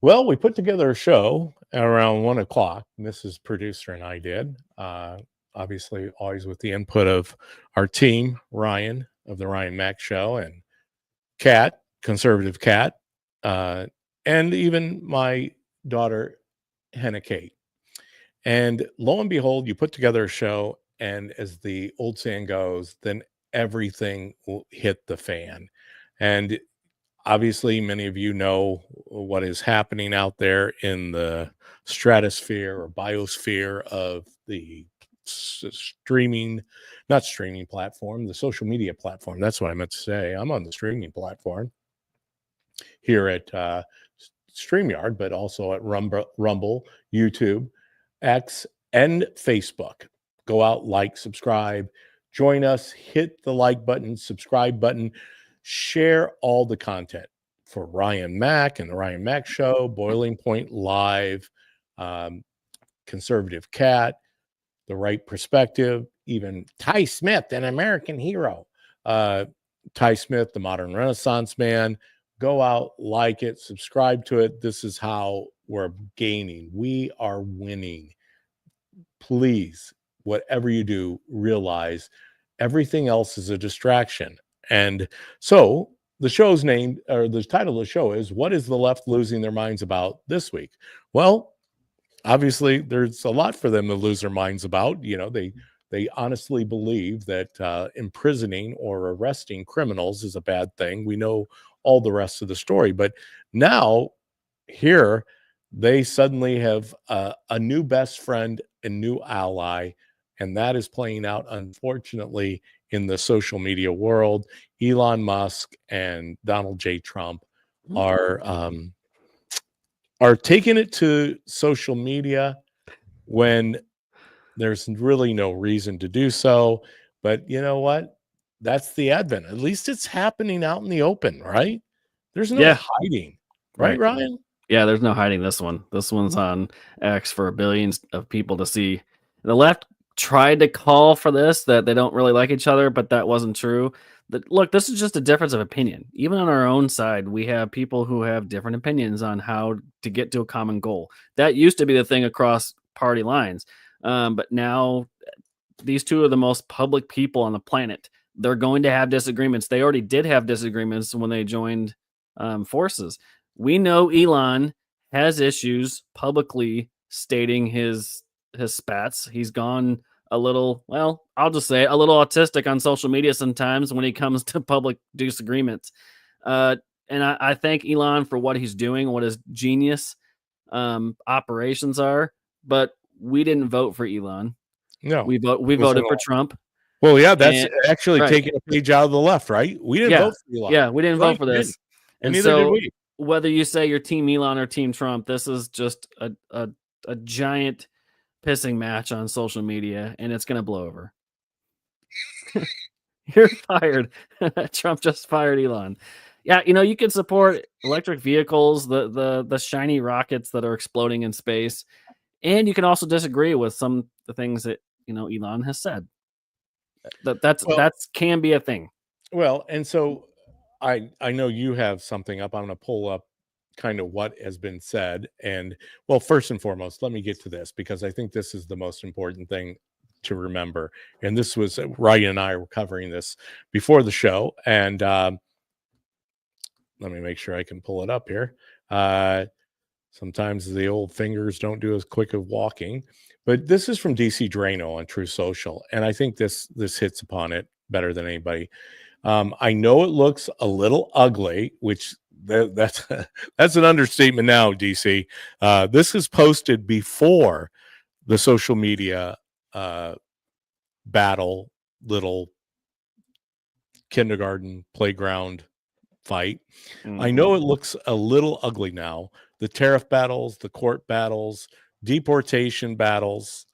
Well, we put together a show at around 1 o'clock. Mrs. Producer and I did. Obviously, always with the input of our team, Ryan of the Ryan Mack Show, and Kat, conservative Kat, uh, and even my daughter, Hannah Kate. And lo and behold, you put together a show, and as the old saying goes, then everything will hit the fan. And obviously, many of you know what is happening out there in the stratosphere or biosphere of the streaming, not streaming platform, the social media platform. That's what I meant to say. I'm on the streaming platform here at StreamYard, but also at Rumble, YouTube, X, and Facebook. Go out, like, subscribe, join us, hit the like button, subscribe button, share all the content for Ryan Mack and the Ryan Mack Show, Boiling Point Live, um, Conservative Cat, The Right Perspective, even Ty Smith, an American hero. Ty Smith, the Modern Renaissance Man. Go out, like it, subscribe to it. This is how we're gaining. We are winning. Please, whatever you do, realize everything else is a distraction. And so the show's named, or the title of the show is, What is the Left Losing Their Minds About This Week? Well, obviously, there's a lot for them to lose their minds about. You know, they honestly believe that imprisoning or arresting criminals is a bad thing. We know all the rest of the story. But now, here, they suddenly have a new best friend, a new ally, and that is playing out, unfortunately, in the social media world. Elon Musk and Donald J. Trump are taking it to social media when there's really no reason to do so. But you know what? That's the advent. At least it's happening out in the open, right? There's no hiding, right, Ryan? Yeah, there's no hiding this one. This one's on X for billions of people to see. The left tried to call for this, that they don't really like each other, but that wasn't true. Look, this is just a difference of opinion. Even on our own side, we have people who have different opinions on how to get to a common goal. That used to be the thing across party lines. But now these two are the most public people on the planet. They're going to have disagreements. They already did have disagreements when they joined forces. We know Elon has issues publicly stating his spats. He's gone a little, well, I'll just say it, a little autistic on social media sometimes when he comes to public disagreements. And I thank Elon for what he's doing, what his genius operations are. But we didn't vote for Elon. No, we voted for Trump. Well, yeah, that's actually taking a page out of the left, right? We didn't vote for Elon. Yeah, we didn't vote for this. And neither did we. Whether you say you're Team Elon or Team Trump, this is just a giant pissing match on social media, and it's going to blow over. You're fired. Trump just fired Elon. Yeah, you can support electric vehicles, the shiny rockets that are exploding in space, and you can also disagree with some of the things that Elon has said. That can be a thing. Well, and so I know you have something up. I'm going to pull up kind of what has been said. And well, first and foremost, let me get to this because I think this is the most important thing to remember. And this was Ryan and I were covering this before the show. And let me make sure I can pull it up here. Sometimes the old fingers don't do as quick of walking, but this is from DC Drano on True Social. And I think this hits upon it better than anybody. I know it looks a little ugly, which that's an understatement now, DC. This is posted before the social media battle, little kindergarten playground fight. Mm-hmm. I know it looks a little ugly now. The tariff battles, the court battles, deportation battles,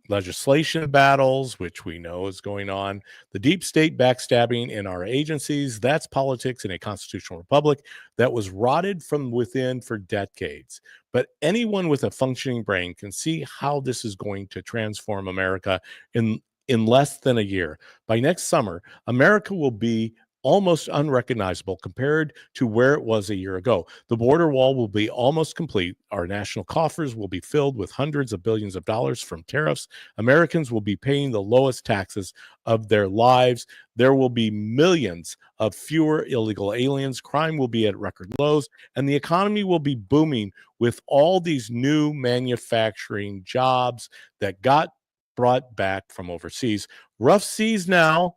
legislation battles, which we know is going on, the deep state backstabbing in our agencies. That's politics in a constitutional republic that was rotted from within for decades. But anyone with a functioning brain can see how this is going to transform America in less than a year. By next summer, America will be almost unrecognizable compared to where it was a year ago. The border wall will be almost complete. Our national coffers will be filled with hundreds of billions of dollars from tariffs. Americans will be paying the lowest taxes of their lives. There will be millions of fewer illegal aliens. Crime will be at record lows, and the economy will be booming with all these new manufacturing jobs that got brought back from overseas. Rough seas now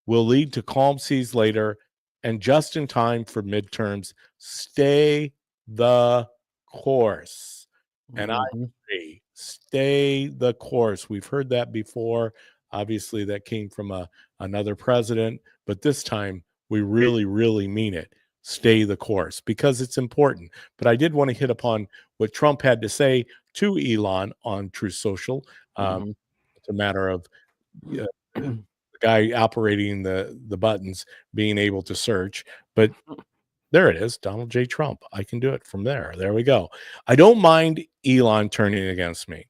will lead to calm seas later, and just in time for midterms. Stay the course. And I Mhm. agree. Stay the course. We've heard that before. Obviously, that came from another president, but this time we really, really mean it. Stay the course because it's important. But I did want to hit upon what Trump had to say to Elon on Truth Social. Um, Mhm. it's a matter of uh, the guy operating the buttons being able to search, but there it is, Donald J. Trump. I can do it from there. There we go. I don't mind Elon turning against me,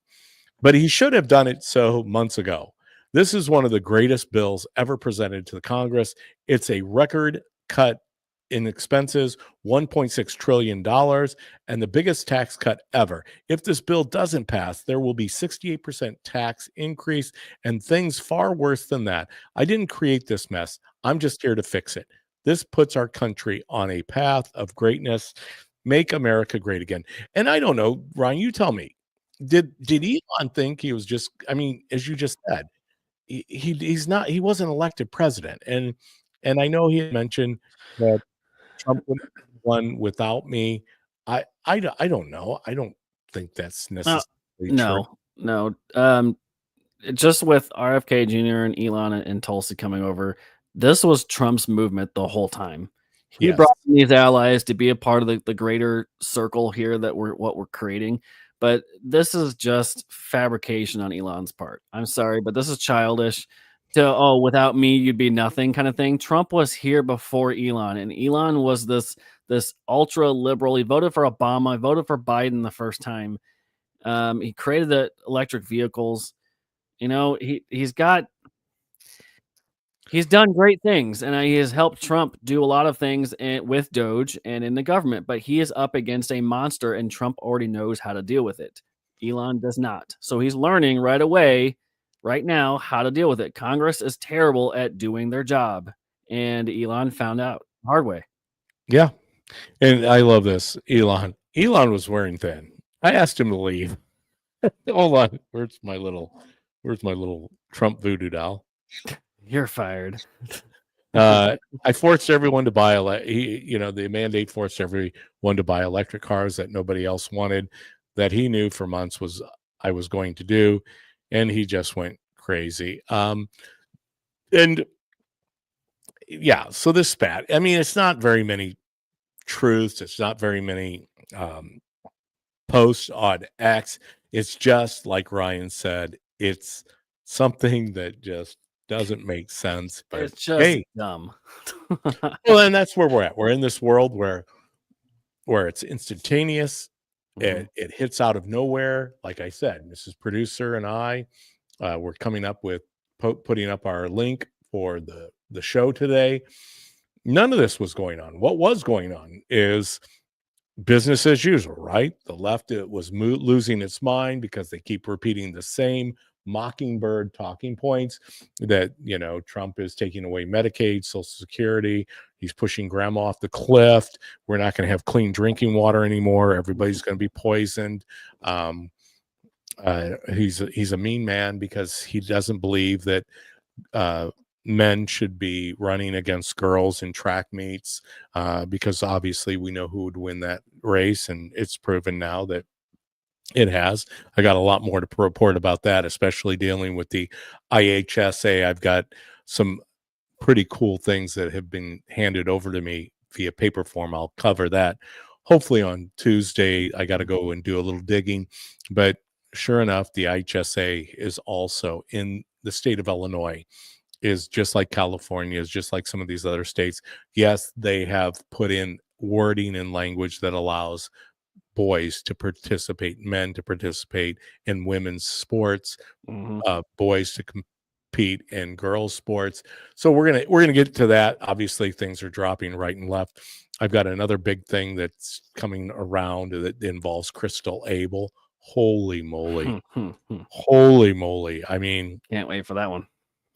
but he should have done it so months ago. This is one of the greatest bills ever presented to the Congress. It's a record cut in expenses, $1.6 trillion, and the biggest tax cut ever. If this bill doesn't pass, there will be 68% tax increase and things far worse than that. I didn't create this mess. I'm just here to fix it. This puts our country on a path of greatness. Make America great again. And I don't know, Ryan, you tell me, did Elon think he was just, I mean, as you just said, he's not, he wasn't elected president. And I know he had mentioned that Trump would have won without me. I don't know. I don't think that's Uh, necessarily true. no, no. Just with RFK Jr. and Elon and Tulsi coming over, this was Trump's movement the whole time. He Yes. brought in these allies to be a part of the greater circle here that we're creating. But this is just fabrication on Elon's part. I'm sorry, but this is childish. To without me, you'd be nothing kind of thing. Trump was here before Elon, and Elon was this ultra liberal. He voted for Obama, he voted for Biden the first time. He created the electric vehicles. You know, he's done great things, and he has helped Trump do a lot of things with Doge and in the government. But he is up against a monster, and Trump already knows how to deal with it. Elon does not, so he's learning right away, right now, how to deal with it. Congress is terrible at doing their job, and Elon found out the hard way. Yeah. And I love this. Elon was wearing thin. I asked him to leave. Hold on. Where's my little Trump voodoo doll? You're fired. I forced everyone to buy the mandate forced everyone to buy electric cars that nobody else wanted, that he knew for months was I was going to do, and he just went crazy. And yeah, so this spat. I mean, it's not very many truths. It's not very many um, posts on X. It's just like Ryan said. It's something that just doesn't make sense. But It's just hey, dumb. well, and that's where we're at. We're in this world where it's instantaneous. Mhm. It hits out of nowhere. Like I said, Mrs. Producer and I, we're coming up with putting up our link for the show today. None of this was going on. What was going on is business as usual, right? The left it was losing its mind because they keep repeating the same mockingbird talking points that Trump is taking away Medicaid, Social Security. He's pushing grandma off the cliff. We're not going to have clean drinking water anymore. Everybody's going to be poisoned. He's a mean man because he doesn't believe that uh, men should be running against girls in track meets, because obviously we know who would win that race, and it's proven now that it has. I got a lot more to report about that, especially dealing with the IHSA. I've got some pretty cool things that have been handed over to me via paper form. I'll cover that hopefully on Tuesday. I got to go and do a little digging, but sure enough, the IHSA is also in the state of Illinois, is just like California, is just like some of these other states. Yes, they have put in wording and language that allows boys to participate, men to participate in women's sports, Mhm. boys to Pete, in girls sports. So we're gonna get to that. Obviously, things are dropping right and left. I've got another big thing that's coming around that involves Crystal Abel. Holy moly. Holy moly. I mean, Can't wait for that one.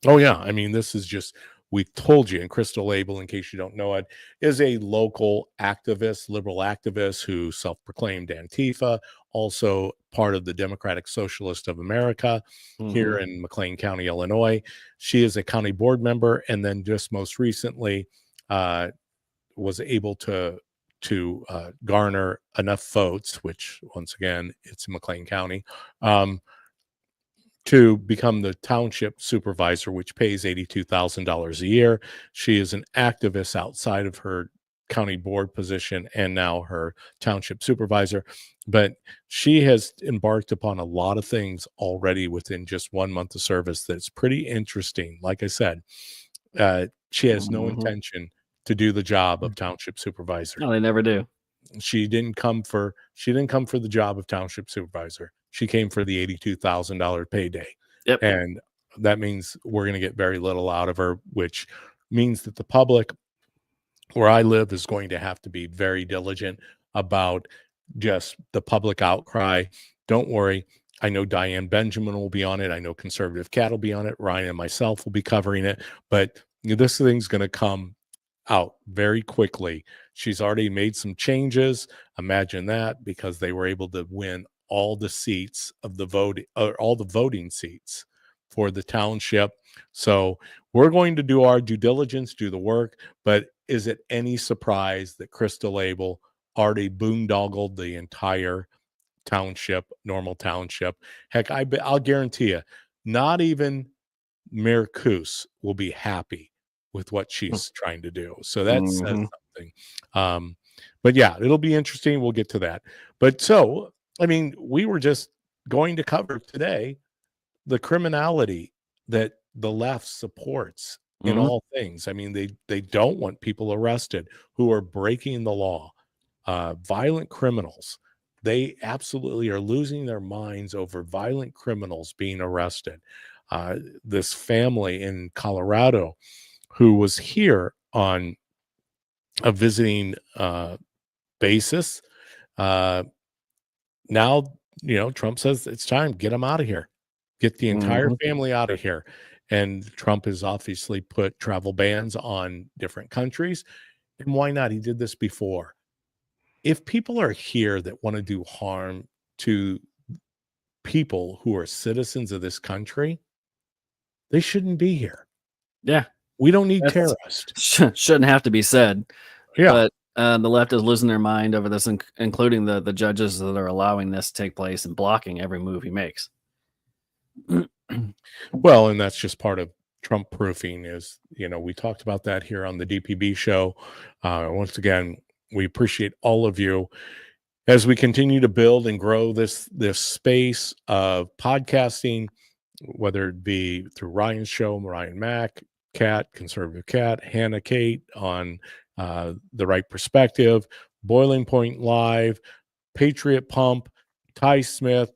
oh yeah, I mean, this is just, we told you. And Crystal Abel, in case you don't know it, is a local activist, liberal activist who self-proclaimed Antifa, also part of the Democratic Socialist of America here in McLean County, Illinois. She is a county board member, and then just most recently was able to garner enough votes, which once again, it's McLean County, to become the township supervisor, which pays $82,000 a year. She is an activist outside of her county board position and now her township supervisor. But she has embarked upon a lot of things already within just 1 month of service that's pretty interesting. Like I said, she has no intention to do the job of township supervisor. No, they never do. She didn't come for the job of township supervisor. She came for the $82,000 payday. Yep. And that means we're going to get very little out of her, which means that the public where I live is going to have to be very diligent about just the public outcry. Don't worry. I know Diane Benjamin will be on it. I know Conservative Cat will be on it. Ryan and myself will be covering it. But this thing's going to come out very quickly. She's already made some changes. Imagine that, because they were able to win all the seats of the vote, or all the voting seats for the township. So we're going to do our due diligence, do the work. But is it any surprise that Crystal Abel already boondoggled the entire township, Normal Township? Heck, I'll guarantee you, not even Mayor Coos will be happy with what she's trying to do. So that says something. But yeah, it'll be interesting. We'll get to that. But so, I mean, we were just going to cover today the criminality that the left supports in all things. I mean, they don't want people arrested who are breaking the law, violent criminals. They absolutely are losing their minds over violent criminals being arrested. This family in Colorado who was here on a visiting basis. Now, Trump says it's time, get them out of here, get the entire family out of here. And Trump has obviously put travel bans on different countries. And why not? He did this before. If people are here that want to do harm to people who are citizens of this country, they shouldn't be here. Yeah. We don't need terrorists. Shouldn't have to be said. Yeah. But the left is losing their mind over this, including the judges that are allowing this to take place and blocking every move he makes. Well, and that's just part of Trump proofing. Is, we talked about that here on the DPB show. Once again, we appreciate all of you as we continue to build and grow this space of podcasting, whether it be through Ryan's show, Ryan Mack, Cat, Conservative Cat, Hannah Kate on The Right Perspective, Boiling Point Live, Patriot Pump, Ty Smith.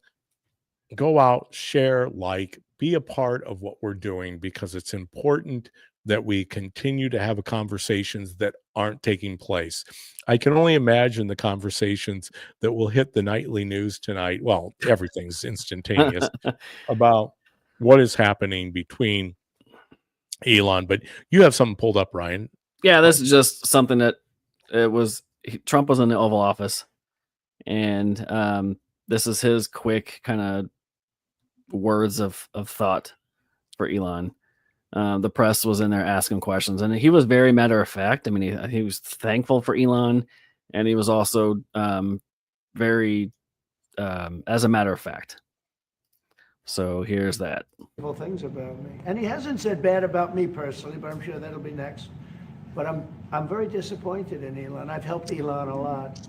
Go out, share, be a part of what we're doing, because it's important that we continue to have conversations that aren't taking place. I can only imagine the conversations that will hit the nightly news tonight. Well, everything's instantaneous about what is happening between Elon. But you have something pulled up, Ryan. Yeah, this is just something that Trump was in the Oval Office, and this is his quick kind of words of thought for Elon. The press was in there asking questions, and he was very matter of fact. I mean, he was thankful for Elon, and he was also very as a matter of fact. So here's that. Things about me, and he hasn't said bad about me personally, but I'm sure that'll be next. But I'm very disappointed in Elon. I've helped Elon a lot.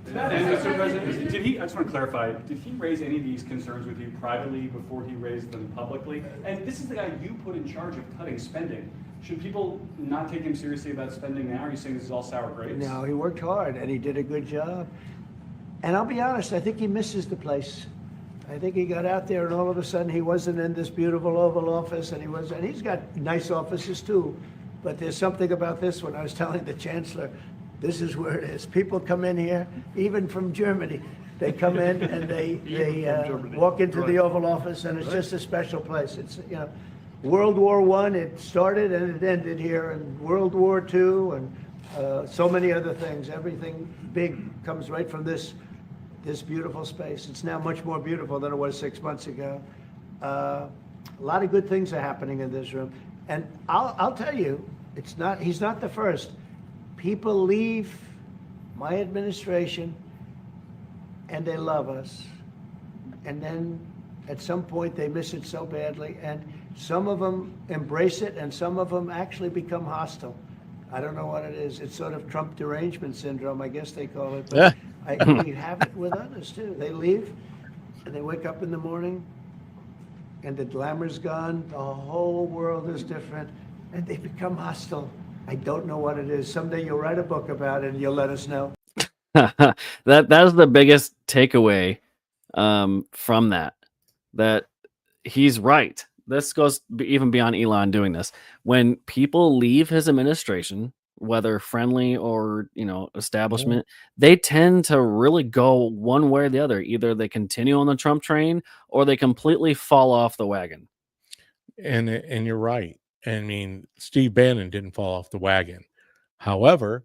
Mr. President, I just want to clarify, did he raise any of these concerns with you privately before he raised them publicly? And this is the guy you put in charge of cutting spending. Should people not take him seriously about spending now? Are you saying this is all sour grapes? No, he worked hard and he did a good job. And I'll be honest, I think he misses the place. I think he got out there and all of a sudden he wasn't in this beautiful Oval Office and he's got nice offices too. But there's something about this one. I was telling the Chancellor, this is where it is. People come in here, even from Germany. They come in and they walk into the Oval Office and it's just a special place. It's, World War I, it started and it ended here, and World War II and so many other things. Everything big comes right from this beautiful space. It's now much more beautiful than it was 6 months ago. A lot of good things are happening in this room. And I'll tell you, he's not the first. People leave my administration and they love us. And then at some point they miss it so badly. And some of them embrace it and some of them actually become hostile. I don't know what it is. It's sort of Trump derangement syndrome, I guess they call it. But we have it with others too. They leave and they wake up in the morning and the glamour's gone. The whole world is different and they become hostile. I don't know what it is. Someday you'll write a book about it and you'll let us know. That is the biggest takeaway from that he's right. This goes even beyond Elon doing this. When people leave his administration, whether friendly or establishment, they tend to really go one way or the other. Either they continue on the Trump train or they completely fall off the wagon. And you're right. I mean, Steve Bannon didn't fall off the wagon. However,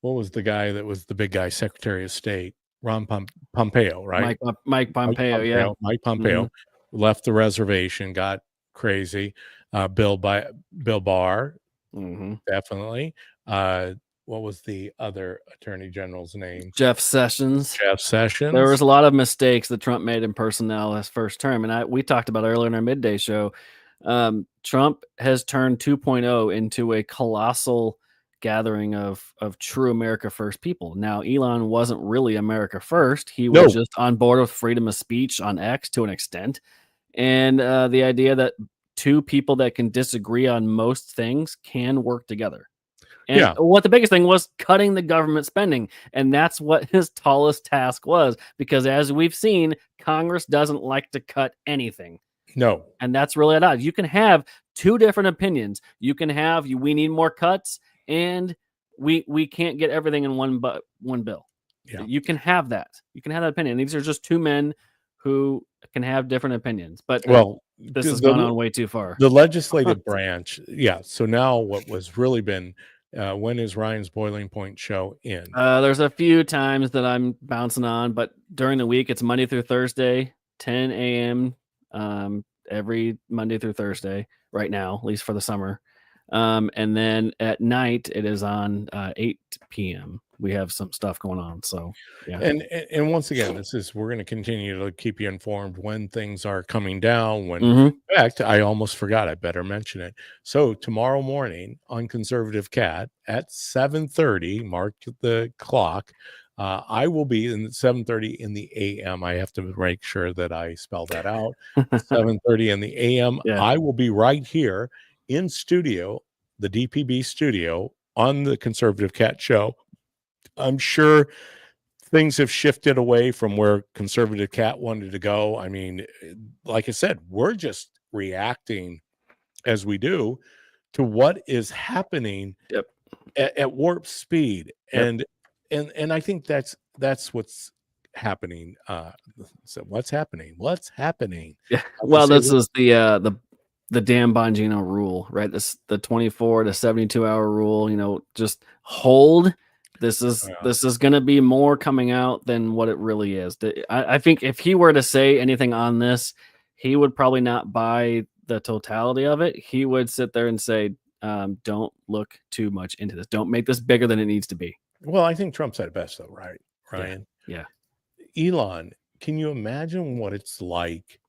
what was the guy that was the big guy, Secretary of State? Pompeo, right? Mike Pompeo, Mike Pompeo left the reservation, got crazy. Bill Barr, definitely. What was the other attorney general's name? Jeff Sessions. There was a lot of mistakes that Trump made in personnel his first term, and we talked about earlier in our midday show. Trump has turned 2.0 into a colossal gathering of true America First people. Now, Elon wasn't really America First. He was just on board with freedom of speech on X to an extent. And the idea that two people that can disagree on most things can work together. And what the biggest thing was cutting the government spending. And that's what his tallest task was, because as we've seen, Congress doesn't like to cut anything. No. And that's really at odds. You can have two different opinions. You can have we need more cuts and we can't get everything in one bill. Yeah. You can have that. You can have that opinion. These are just two men who can have different opinions. But this has gone on way too far. The legislative branch. Yeah. So now what was really been when is Ryan's Boiling Point show in? There's a few times that I'm bouncing on, but during the week it's Monday through Thursday, 10 a.m. Every Monday through Thursday right now, at least for the summer. And then at night it is on 8 p.m. We have some stuff going on. So yeah. And once again, we're going to continue to keep you informed when things are coming down. When in fact, I almost forgot, I better mention it. So tomorrow morning on Conservative Cat at 7:30, mark the clock. I will be in 7:30 in the AM. I have to make sure that I spell that out. 7:30 in the AM. Yeah. I will be right here in studio, the DPB studio, on the Conservative Cat show. I'm sure things have shifted away from where Conservative Cat wanted to go. I mean, like I said, we're just reacting as we do to what is happening at warp speed. And I think that's what's happening. So what's happening? Yeah. Well, this is the Dan Bongino rule, right? The 24 to 72 hour rule. Just hold. This is going to be more coming out than what it really is. I think if he were to say anything on this, he would probably not buy the totality of it. He would sit there and say, don't look too much into this. Don't make this bigger than it needs to be. Well, I think Trump said it best, though, right, Ryan? Yeah. Elon, can you imagine what it's like?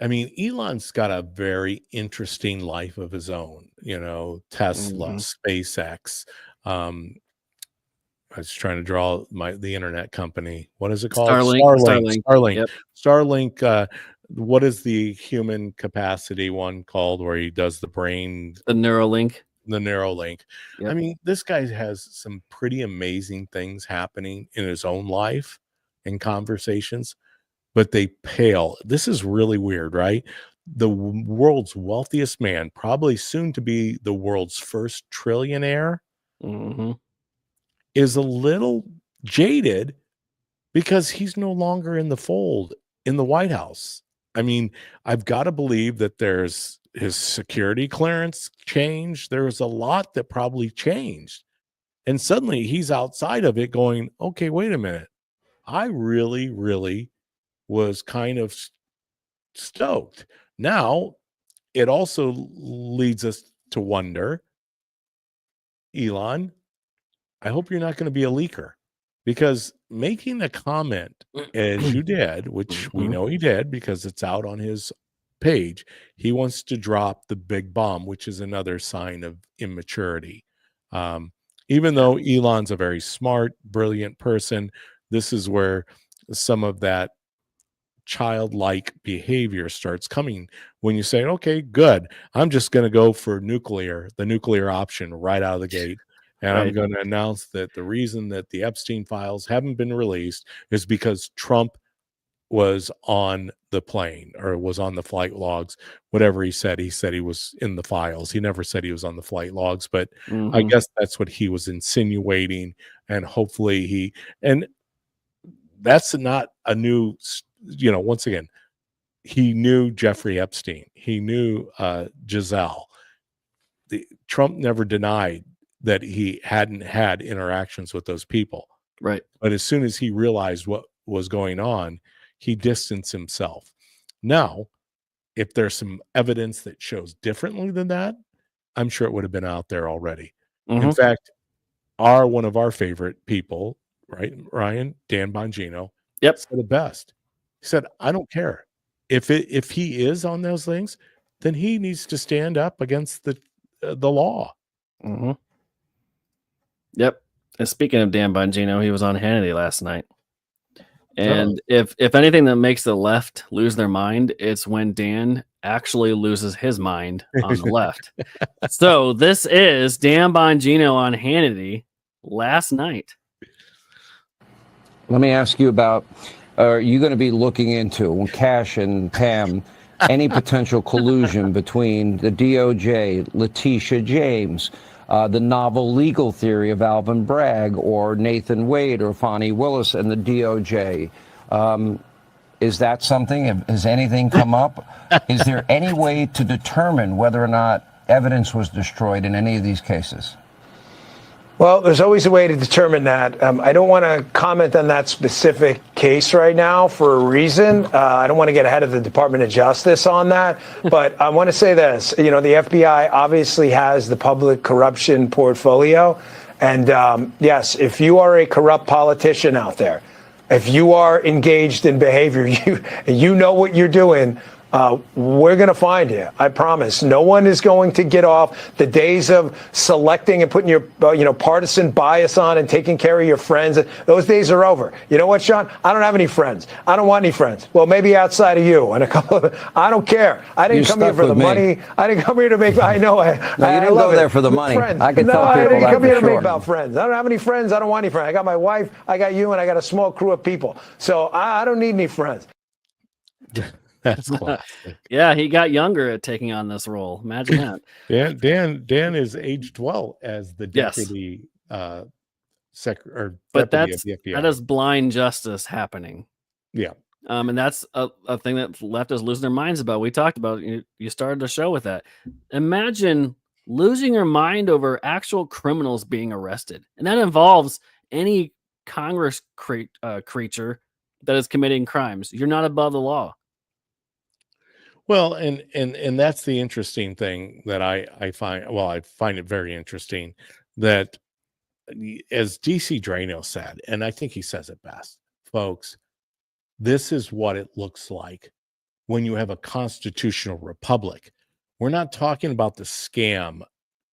I mean, Elon's got a very interesting life of his own, Tesla, SpaceX. I was trying to draw the internet company. What is it called? Starlink. Yep. Starlink. What is the human capacity one called where he does the brain? The Neuralink. Yep. I mean, this guy has some pretty amazing things happening in his own life and conversations. but they pale. This is really weird, right? The world's wealthiest man, probably soon to be the world's first trillionaire, Hmm. is a little jaded because he's no longer in the fold in the White House. I mean, I've got to believe that there's his security clearance changed. There's a lot that probably changed. And suddenly he's outside of it going, okay, wait a minute. I really, really was kind of stoked. Now, it also leads us to wonder, Elon, I hope you're not going to be a leaker, because making a comment as you did, which we Mhm. know he did because it's out on his page, he wants to drop the big bomb, which is another sign of immaturity. Um, even Yeah. though Elon's a very smart, brilliant person, this is where some of that childlike behavior starts coming when you say, okay, good, I'm just going to go for the nuclear option right out of the gate. And I'm Right. going to announce that the reason that the Epstein files haven't been released is because Trump was on the plane or was on the flight logs. Whatever he said he was in the files. He never said he was on the flight logs, but I Hmm. guess that's what he was insinuating. And hopefully and that's not a new, once again, he knew Jeffrey Epstein. He knew Giselle. Trump never denied that he hadn't had interactions with those people. Right. But as soon as he realized what was going on, he distanced himself. Now, if there's some evidence that shows differently than that, I'm sure it would have been out there already. In Hmm. fact, one of our favorite people, right, Ryan, Dan Bongino, Yep. said it best. He said, "I don't care if he is on those things, then he needs to stand up against the law." Hmm. Yep. And speaking of Dan Bongino, he was on Hannity last night. And if anything that makes the left lose their mind, it's when Dan actually loses his mind on the left. So this is Dan Bongino on Hannity last night. Let me ask you about, are you going to be looking into, Cash and Pam, any potential collusion between the DOJ, Letitia James, the novel legal theory of Alvin Bragg, or Nathan Wade, or Fonnie Willis and the DOJ? Is that something? Has anything come up? Is there any way to determine whether or not evidence was destroyed in any of these cases? Well, there's always a way to determine that. I don't want to comment on that specific case right now for a reason. I don't want to get ahead of the Department of Justice on that. But I want to say this. The FBI obviously has the public corruption portfolio. And yes, if you are a corrupt politician out there, if you are engaged in behavior, you know what you're doing, we're going to find you. I promise. No one is going to get off. The days of selecting and putting your partisan bias on and taking care of your friends, those days are over. You know what, Sean? I don't have any friends. I don't want any friends. Well, maybe outside of you and a couple of. I don't care. I didn't come here for the money. I didn't come here to make. I know. No, you didn't go there for the money. I can tell people I didn't that come for here to sure. make about friends. I don't have any friends. I don't want any friends. I got my wife. I got you, and I got a small crew of people. So I don't need any friends. That's classic. Yeah, he got younger at taking on this role. Imagine that. Dan is aged well as the Yes. deputy or But deputy that's of the FBI. that is blind justice happening. Yeah. And that's a thing that left us losing their minds about. We talked about you started the show with that. Imagine losing your mind over actual criminals being arrested, and that involves any Congress creature that is committing crimes. You're not above the law. Well, and that's the interesting thing that I find. Well, I find it very interesting that, as DC Drano said, and I think he says it best, folks, this is what it looks like when you have a constitutional republic. We're not talking about the scam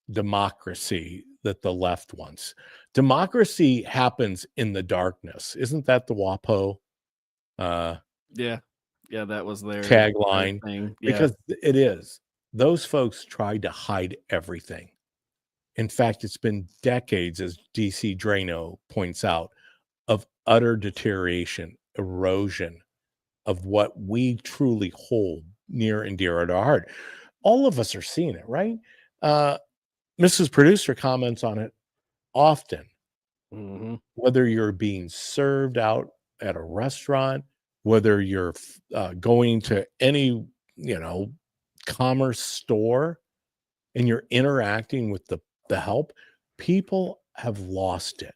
democracy that the left wants. Democracy happens in the darkness. Isn't that the WAPO Yeah, that was their tagline? thing. Yeah. Because it is. Those folks tried to hide everything. In fact, it's been decades, as DC Drano points out, of utter deterioration, erosion of what we truly hold near and dear to our heart. All of us are seeing it, right? Mrs. Producer comments on it often, Mhm. whether you're being served out at a restaurant, whether you're going to any, commerce store and you're interacting with the help, people have lost it.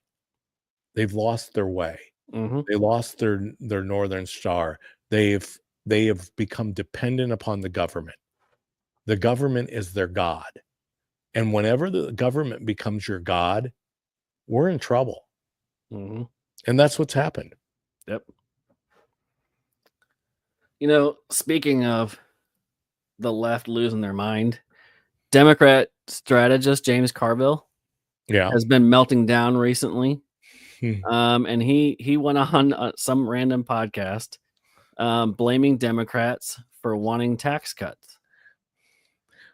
They've lost their way. Mhm. They lost their Northern Star. They have become dependent upon the government. The government is their God. And whenever the government becomes your God, we're in trouble. Mhm. And that's what's happened. Yep. Speaking of the left losing their mind, Democrat strategist James Carville Yeah. has been melting down recently. Hmm. And he went on some random podcast blaming Democrats for wanting tax cuts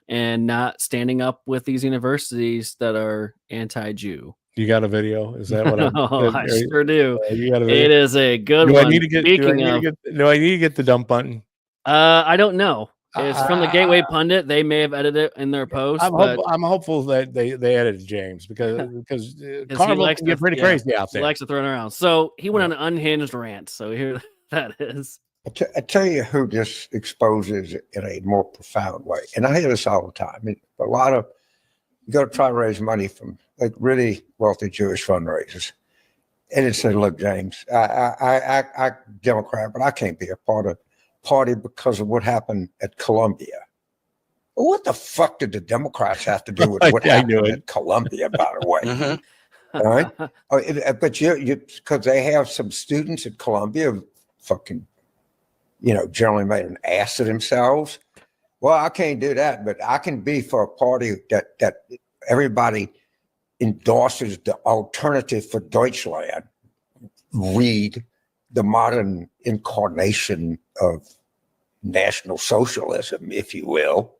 and not standing up with these universities that are anti-Jew. You got a video? Is that what I'm Oh, I sure do. you got a video? It is a good Do I one. need to get do I Speaking need to of, get do I need to get the dump button? I don't know. It's from the Gateway I- Pundit. They may have edited it in their post, but I'm hopeful that they edited James because he Carville likes can get to- pretty yeah, crazy out he there. likes to throw it around. So he went on an unhinged rant. So here that is. I tell you who this exposes in a more profound way, and I hear this all the time. I mean, a lot of you got to try to raise money from like really wealthy Jewish fundraisers, and it said, "Look, James, I Democrat, but I can't be a part of party because of what happened at Columbia." Well, what the fuck did the Democrats have to do with what I knew happened it. at Columbia? By the way, Mhm. all right. But you because they have some students at Columbia fucking, generally made an ass of themselves. Well, I can't do that, but I can be for a party that everybody endorses the alternative for Deutschland. Read the modern incarnation of National Socialism, if you will.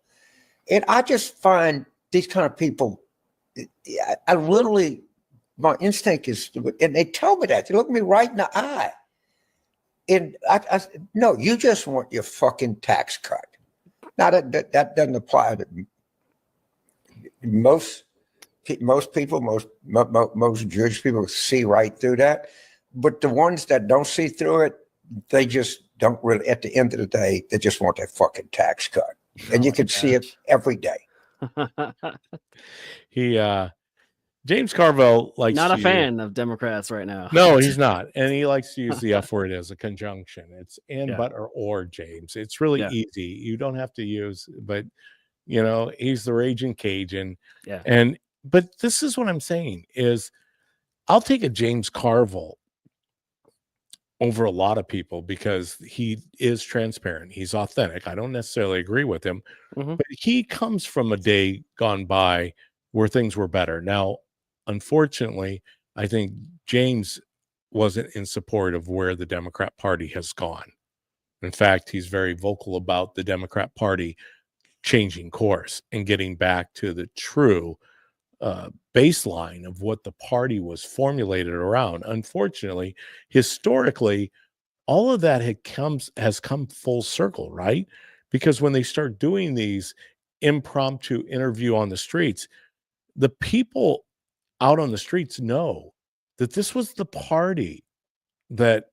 And I just find these kind of people, I literally, my instinct is, and they tell me that, they look me right in the eye. And I no, you just want your fucking tax cut. Now that doesn't apply to most people, most Jewish people see right through that. But the ones that don't see through it, they just don't really, at the end of the day, they just want their fucking tax cut. And you can see it every day. He James Carville likes Not a to fan of Democrats right now. No, he's not. And he likes to use the F word as a conjunction. It's and, Yeah. but, or, James. It's really Yeah. easy. You don't have to use, but he's the raging Cajun. Yeah. But this is what I'm saying is I'll take a James Carville over a lot of people because he is transparent. He's authentic. I don't necessarily agree with him, Mhm. but he comes from a day gone by where things were better. Now, unfortunately, I think James wasn't in support of where the Democrat Party has gone. In fact, he's very vocal about the Democrat Party changing course and getting back to the true baseline of what the party was formulated around. Unfortunately, historically, all of that has come full circle, right? Because when they start doing these impromptu interview on the streets, the people out on the streets know that this was the party that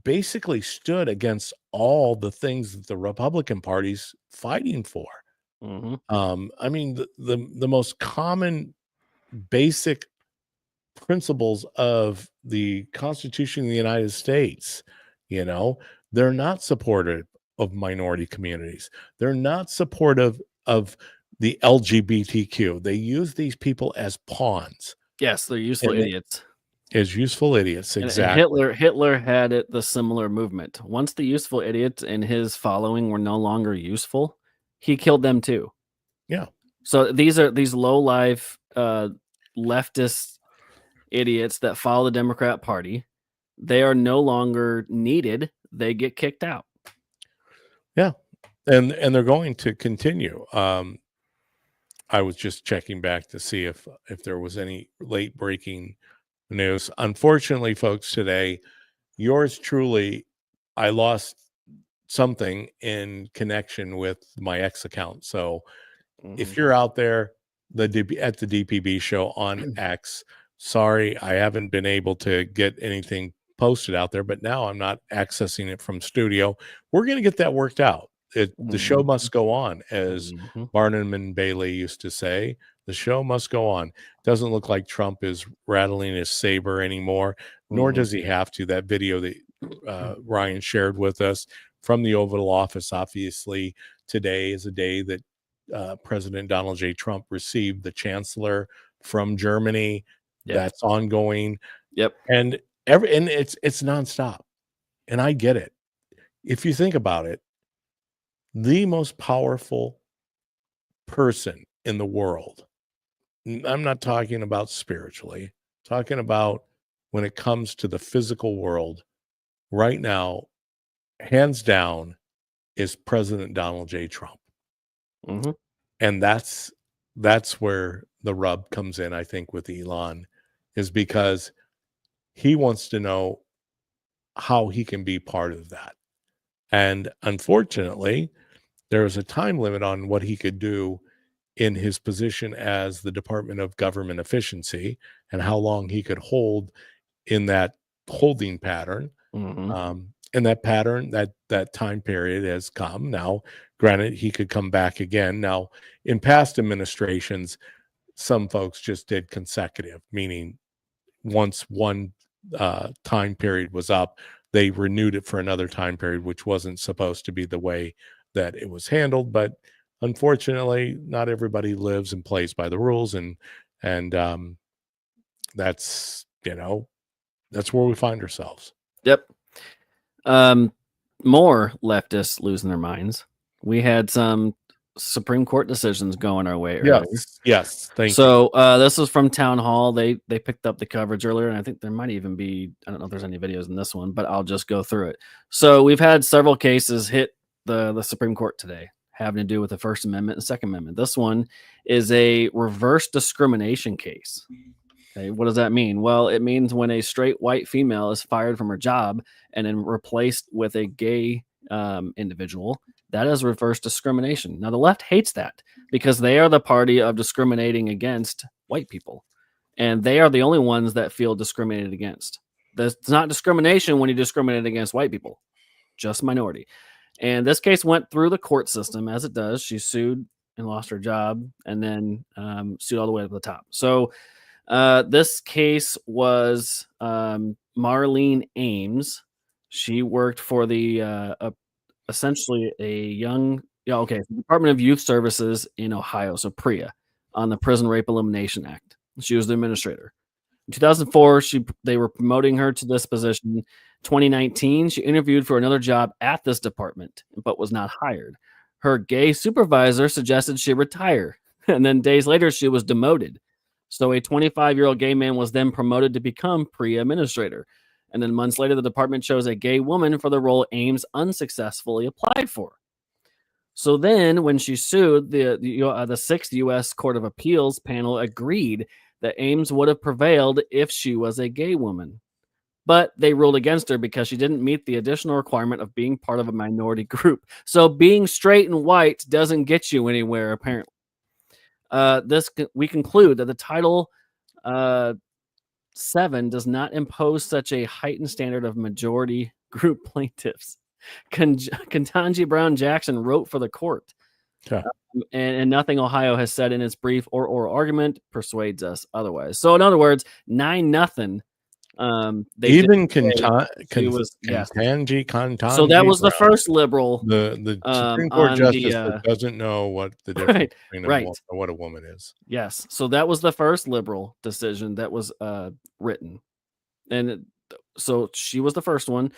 basically stood against all the things that the Republican Party's fighting for. Mhm. I mean, the most common basic principles of the Constitution of the United States, they're not supportive of minority communities. They're not supportive of the LGBTQ. They use these people as pawns, Yes, they're useful And they- idiots. as useful idiots. And Exactly. Hitler had the similar movement. Once the useful idiots and his following were no longer useful, he killed them too. Yeah. So these low life leftist idiots that follow the Democrat Party. They are no longer needed. They get kicked out. And they're going to continue. I was just checking back to see if there was any late breaking news. Unfortunately, folks, today, yours truly, I lost something in connection with my X account. So if Mhm. you're out there at the DPB show on X, sorry, I haven't been able to get anything posted out there, but now I'm not accessing it from studio. We're going to get that worked out. The show Mhm. must go on, as Mhm. Barnum and Bailey used to say. The show must go on. Doesn't look like Trump is rattling his saber anymore, nor Mhm. does he have to. That video that Ryan shared with us from the Oval Office, obviously, today is a day that President Donald J. Trump received the chancellor from Germany. Yes. That's ongoing, Yep. and it's nonstop. And I get it. If you think about it, the most powerful person in the world, I'm not talking about spiritually, talking about when it comes to the physical world right now, hands down, is President Donald J. Trump. Mhm. And that's where the rub comes in, I think, with Elon, is because he wants to know how he can be part of that. And unfortunately, there's a time limit on what he could do in his position as the Department of Government Efficiency, and how long he could hold in that holding pattern. Mhm. And that pattern, that time period has come. Now, granted, he could come back again. Now, in past administrations, some folks just did consecutive, meaning once one time period was up, they renewed it for another time period, which wasn't supposed to be the way that it was handled. But unfortunately, not everybody lives and plays by the rules, and that's that's where we find ourselves. Yep. Um, more leftists losing their minds. We had some Supreme Court decisions going our way earlier. Yes, thank you. So this was from Town Hall. They picked up the coverage earlier, and I think there might even be, I don't know if there's any videos in this one, but I'll just go through it. So we've had several cases hit the Supreme Court today having to do with the First Amendment and Second Amendment. This one is a reverse discrimination case. Okay, what does that mean? Well, it means when a straight white female is fired from her job and then replaced with a gay individual, that is reverse discrimination. Now, the left hates that because they are the party of discriminating against white people, and they are the only ones that feel discriminated against. That's not discrimination when you discriminate against white people, just minority. And this case went through the court system as it does. She sued and lost her job, and then sued all the way to the top. So this case was Marlene Ames. She worked for the essentially the Department of Youth Services in Ohio, so PREA, on the Prison Rape Elimination Act. She was the administrator. In 2004, they were promoting her to this position. 2019, she interviewed for another job at this department, but was not hired. Her gay supervisor suggested she retire, and then days later, she was demoted. So a 25-year-old gay man was then promoted to become pre-administrator. And then months later, the department chose a gay woman for the role Ames unsuccessfully applied for. So then when she sued, the Sixth U.S. Court of Appeals panel agreed that Ames would have prevailed if she was a gay woman. But they ruled against her because she didn't meet the additional requirement of being part of a minority group. So being straight and white doesn't get you anywhere, apparently. We conclude that the Title 7 does not impose such a heightened standard of majority group plaintiffs. Ketanji Brown Jackson wrote for the court, and nothing Ohio has said in its brief or oral argument persuades us otherwise. So, in other words, 9-0. Even Ketanji. Kantanji. So that was the first liberal. The Supreme Court justice that doesn't know what the difference between what a woman is. Yes. So that was the first liberal decision that was written. And so she was the first one.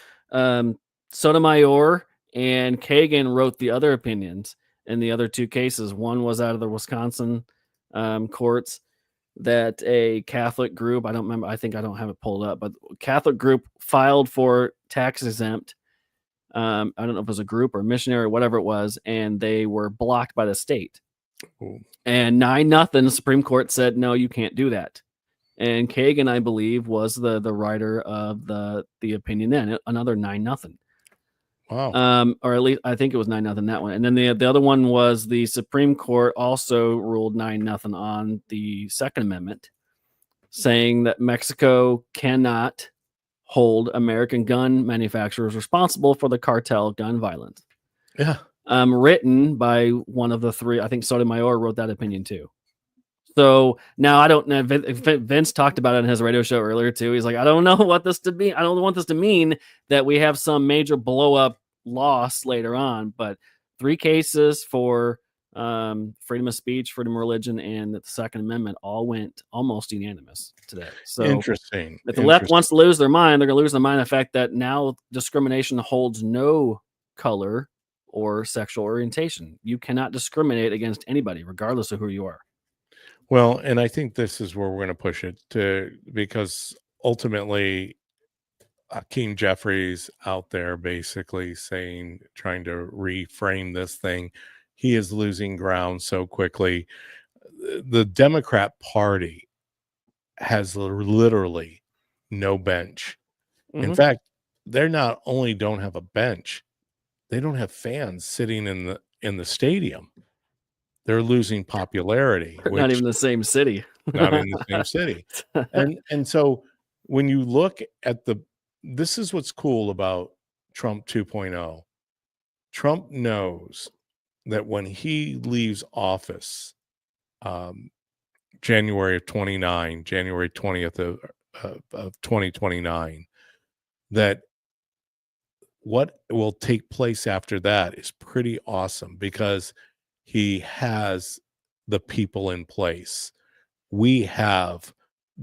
Sotomayor and Kagan wrote the other opinions in the other two cases. One was out of the Wisconsin courts that a Catholic group, I don't remember, I think I don't have it pulled up, but Catholic group filed for tax exempt. I don't know if it was a group or missionary or whatever it was, and they were blocked by the state. Ooh. And 9-0, the Supreme Court said, no, you can't do that. And Kagan, I believe, was the writer of the opinion then, another 9-0. Wow. Or at least I think it was 9-0 that one. And then the other one was the Supreme Court also ruled 9-0 on the Second Amendment, saying that Mexico cannot hold American gun manufacturers responsible for the cartel gun violence. Yeah. Written by one of the three. I think Sotomayor wrote that opinion too. So now I don't know. Vince talked about it on his radio show earlier too. He's like, I don't know what this to mean. I don't want this to mean that we have some major blow up loss later on. But 3 cases for freedom of speech, freedom of religion, and the Second Amendment all went almost unanimous today. So Interesting. if the left wants to lose their mind, they're going to lose their mind. The fact that now discrimination holds no color or sexual orientation. You cannot discriminate against anybody, regardless of who you are. Well, and I think this is where we're going to push it to, because ultimately Hakeem Jeffries out there basically saying, trying to reframe this thing, he is losing ground so quickly. The Democrat Party has literally no bench. In fact, they're not only don't have a bench, they don't have fans sitting in the stadium. They're losing popularity. Not even the same city. Not in the same city. And so when you look at this is what's cool about Trump 2.0. Trump knows that when he leaves office, January 20th of 2029, that what will take place after that is pretty awesome, because he has the people in place. We have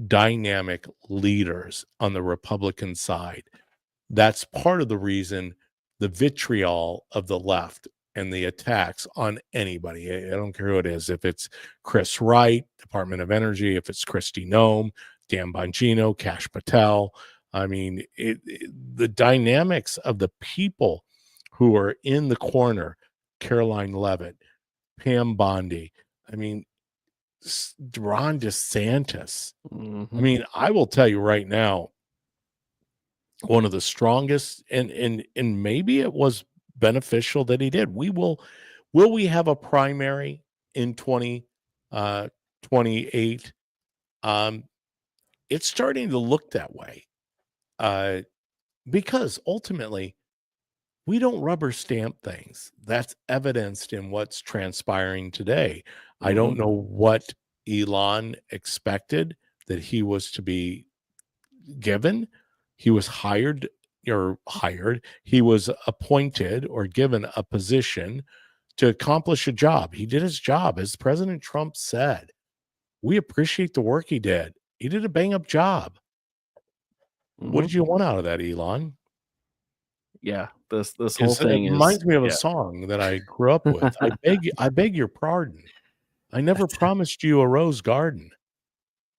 dynamic leaders on the Republican side. That's part of the reason the vitriol of the left and the attacks on anybody, I don't care who it is, if it's Chris Wright, Department of Energy, if it's Kristi Noem, Dan Bongino, Kash Patel. I mean, the dynamics of the people who are in the corner, Caroline Leavitt, Pam Bondi, I mean, Ron DeSantis. I mean, I will tell you right now, one of the strongest, and maybe it was beneficial that he did. Will we have a primary in 2028? It's starting to look that way, because ultimately we don't rubber stamp things. That's evidenced in what's transpiring today. I don't know what Elon expected that he was to be given. He was he was appointed or given a position to accomplish a job. He did his job. As President Trump said, we appreciate the work he did. He did a bang up job. What did you want out of that, Elon? Yeah, this whole thing reminds me of a song that I grew up with. I beg your pardon. I never promised you a rose garden.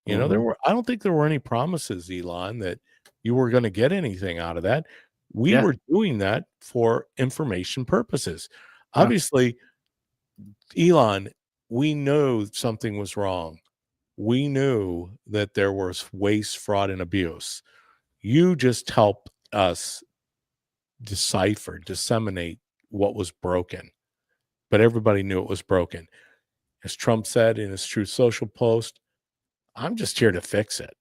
You know, I don't think there were any promises, Elon, that you were going to get anything out of that. We were doing that for information purposes. Obviously, Elon, we know something was wrong. We knew that there was waste, fraud, and abuse. You just helped us disseminate what was broken, but everybody knew it was broken. As Trump said in his Truth Social post, I'm just here to fix it.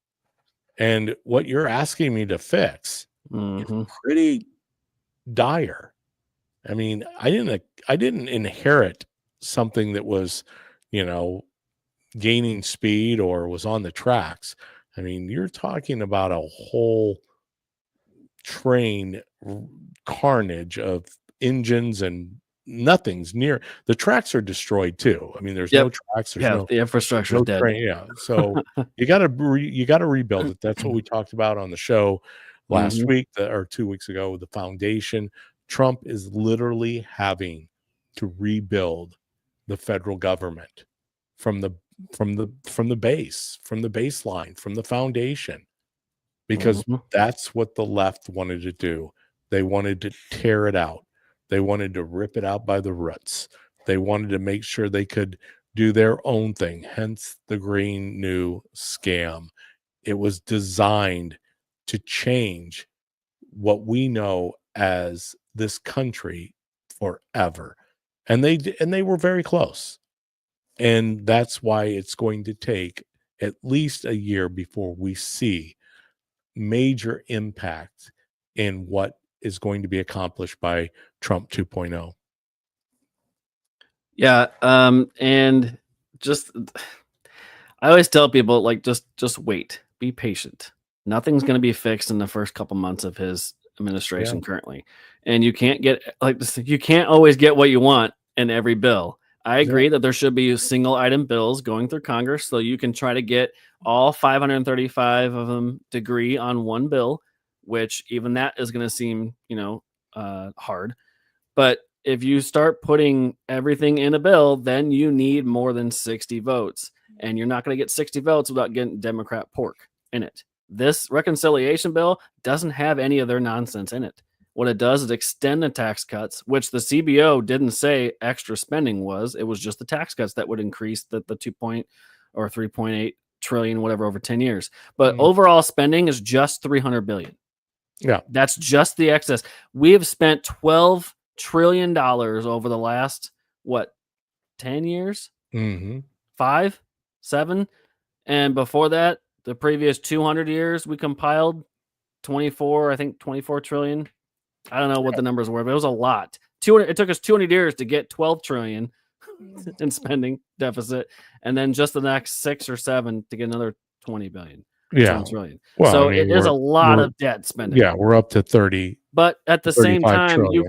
And what you're asking me to fix is pretty dire. I mean, I didn't inherit something that was, gaining speed or was on the tracks. I mean, you're talking about a whole train carnage of engines, and nothing's near. The tracks are destroyed too. I mean, there's no tracks. There's the infrastructure is dead. Train, so you got to rebuild it. That's what we talked about on the show last week or 2 weeks ago with the foundation. Trump is literally having to rebuild the federal government from the base, from the baseline, from the foundation, because that's what the left wanted to do. They wanted to tear it out. They wanted to rip it out by the roots. They wanted to make sure they could do their own thing, hence the Green New Scam. It was designed to change what we know as this country forever. And they were very close. And that's why it's going to take at least a year before we see major impact in what is going to be accomplished by Trump 2.0. Yeah, and just I always tell people, like, just wait, be patient. Nothing's going to be fixed in the first couple months of his administration currently, and you can't get you can't always get what you want in every bill. I agree that there should be single item bills going through Congress so you can try to get all 535 of them to agree on one bill, which even that is going to seem, hard. But if you start putting everything in a bill, then you need more than 60 votes. And you're not going to get 60 votes without getting Democrat pork in it. This reconciliation bill doesn't have any of their nonsense in it. What it does is extend the tax cuts, which the CBO didn't say extra spending was. It was just the tax cuts that would increase the 3.8 trillion, whatever, over 10 years. But overall spending is just $300 billion. Yeah. That's just the excess. We have spent $12 trillion over the last, 10 years? Mm-hmm. 5, 7? And before that, the previous 200 years, we compiled 24 trillion. I don't know what the numbers were, but it was a lot. It took us 200 years to get 12 trillion in spending deficit, and then just the next 6 or 7 to get another 20 billion. Yeah. 20 trillion. Well, so I mean, it is a lot of debt spending. Yeah, we're up to 30. But at the same 35 time, trillion.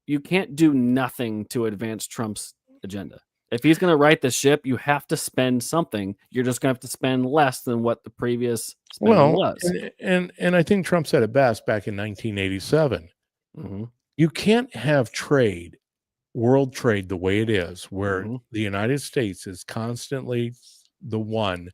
you can't do nothing to advance Trump's agenda. If he's going to right the ship, you have to spend something. You're just going to have to spend less than what the previous spending was. And I think Trump said it best back in 1987. Mm-hmm. You can't have world trade the way it is, where the United States is constantly the one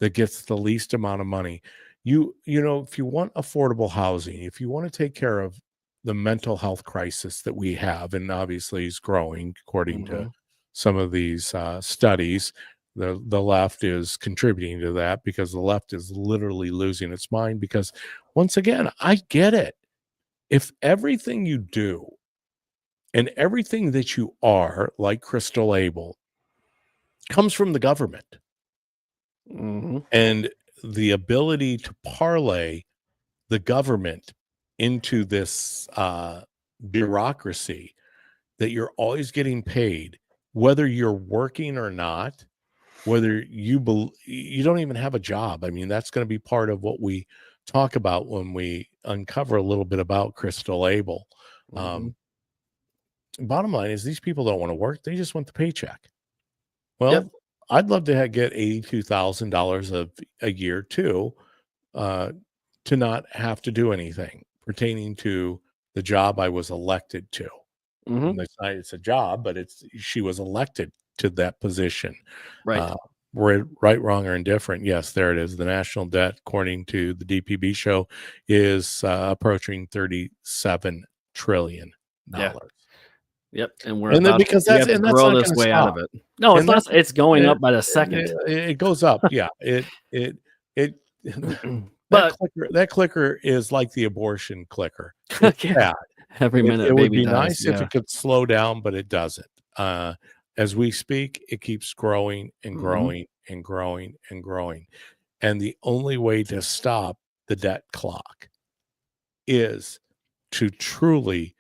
that gets the least amount of money. If you want affordable housing, if you want to take care of the mental health crisis that we have, and obviously is growing according to some of these studies, the left is contributing to that, because the left is literally losing its mind. Because once again, I get it. If everything you do and everything that you are, like Crystal Abel, comes from the government, and the ability to parlay the government into this bureaucracy that you're always getting paid, whether you're working or not, whether you don't even have a job. I mean, that's going to be part of what we talk about when we uncover a little bit about Crystal Abel. Bottom line is, these people don't want to work. They just want the paycheck. Well, I'd love to get $82,000 a year too, to not have to do anything pertaining to the job I was elected to. It's a job, but she was elected to that position. Right. Right, wrong, or indifferent. Yes, there it is. The national debt, according to the DPB show, is approaching $37 trillion. Yep, and we have to grow this way out of it. No, it's not. It's going up by the second. It goes up. Yeah. But that clicker is like the abortion clicker. It's bad. Every minute, it would be dies. nice if it could slow down, but it doesn't. As we speak, it keeps growing and growing and growing and growing. And the only way to stop the debt clock is to truly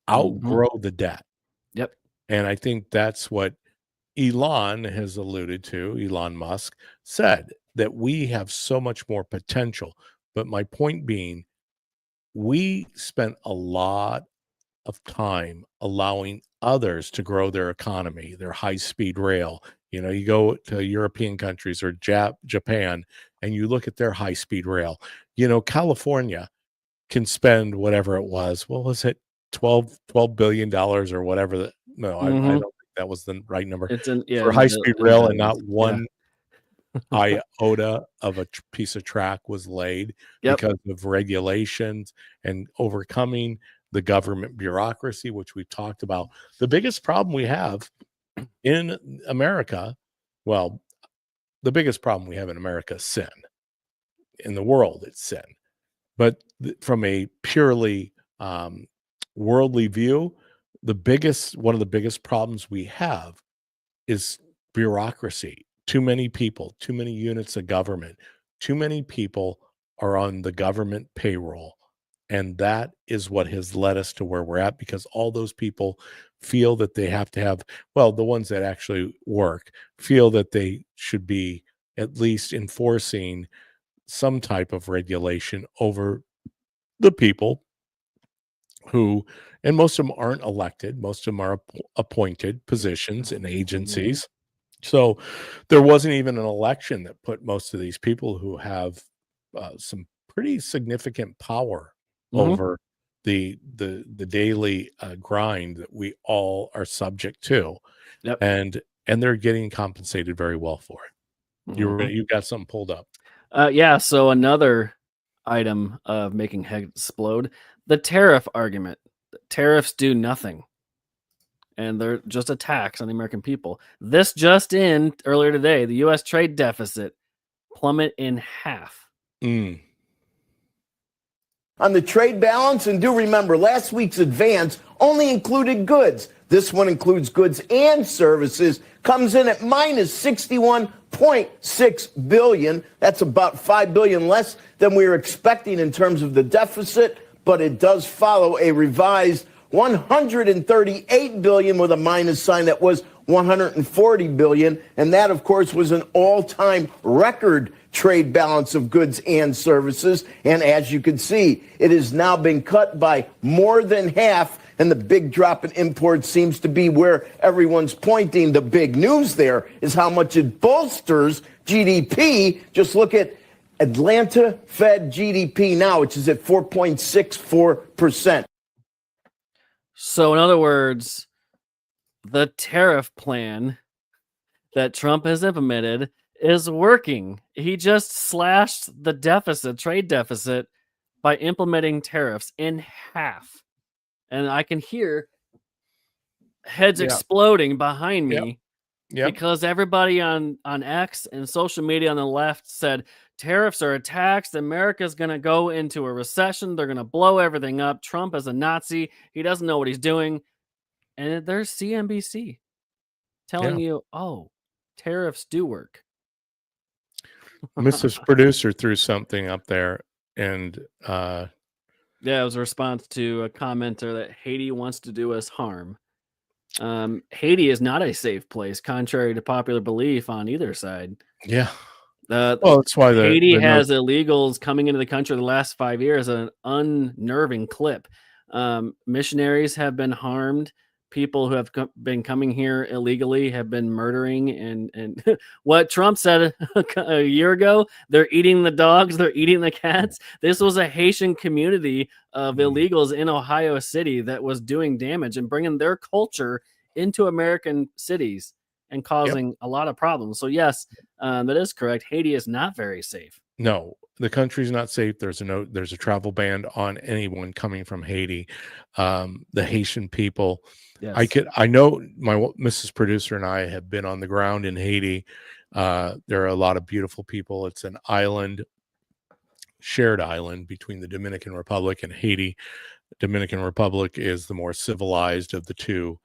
outgrow the debt. Yep. And I think that's what Elon has alluded to. Elon Musk said that we have so much more potential. But my point being, we spent a lot of time allowing others to grow their economy, their high-speed rail. You go to European countries or Japan, and you look at their high-speed rail. California can spend whatever it was. What was it? $12 billion or whatever. I don't think that was the right number for high-speed rail, and not one iota of a piece of track was laid because of regulations and overcoming the government bureaucracy, which we've talked about. The biggest problem we have in America, the biggest problem we have in America is sin. In the world, it's sin. But from a purely um, worldly view, one of the biggest problems we have is bureaucracy. Too many people, too many units of government, too many people are on the government payroll. And that is what has led us to where we're at, because all those people feel that they have to have, well, the ones that actually work feel that they should be at least enforcing some type of regulation over the people who, and most of them aren't elected, most of them are appointed positions in agencies. So there wasn't even an election that put most of these people who have some pretty significant power Mhm. over the daily grind that we all are subject to, Yep. and they're getting compensated very well for it. Mhm. You got something pulled up? Yeah. So another item of making heads explode: the tariff argument. Tariffs do nothing, and they're just a tax on the American people. This just in earlier today: the U.S. trade deficit plummet in half. Mm. On the trade balance, and do remember, last week's advance only included goods. This one includes goods and services, comes in at minus 61.6 billion. That's about 5 billion less than we were expecting in terms of the deficit, but it does follow a revised 138 billion with a minus sign that was 140 billion, and that of course was an all-time record trade balance of goods and services. And as you can see, it has now been cut by more than half, and the big drop in imports seems to be where everyone's pointing. The big news there is how much it bolsters GDP. Just look at Atlanta Fed GDP now, which is at 4.64%. So in other words, the tariff plan that Trump has implemented is working. He just slashed the deficit, trade deficit, by implementing tariffs in half. And I can hear heads Yeah. exploding behind me Yep. because everybody on X and social media on the left said tariffs are a tax. America's going to go into a recession. They're going to blow everything up. Trump is a Nazi. He doesn't know what he's doing. And there's CNBC telling you, oh, tariffs do work. Mrs. Producer threw something up there, and Yeah, it was a response to a commenter that Haiti wants to do us harm. Haiti is not a safe place, contrary to popular belief on either side. yeah, Well, that's why Haiti has illegals coming into the country the last 5 years at an unnerving clip. Missionaries have been harmed. People who have been coming here illegally have been murdering. And what Trump said a year ago, they're eating the dogs, they're eating the cats. This was a Haitian community of illegals in Ohio City that was doing damage and bringing their culture into American cities and causing a lot of problems. So yes, that is correct. Haiti is not very safe. No, the country's not safe. There's a travel ban on anyone coming from Haiti. The Haitian people. Yes. I know my Mrs. Producer and I have been on the ground in Haiti. There are a lot of beautiful people. It's an island, shared island between the Dominican Republic and Haiti. Dominican Republic is the more civilized of the two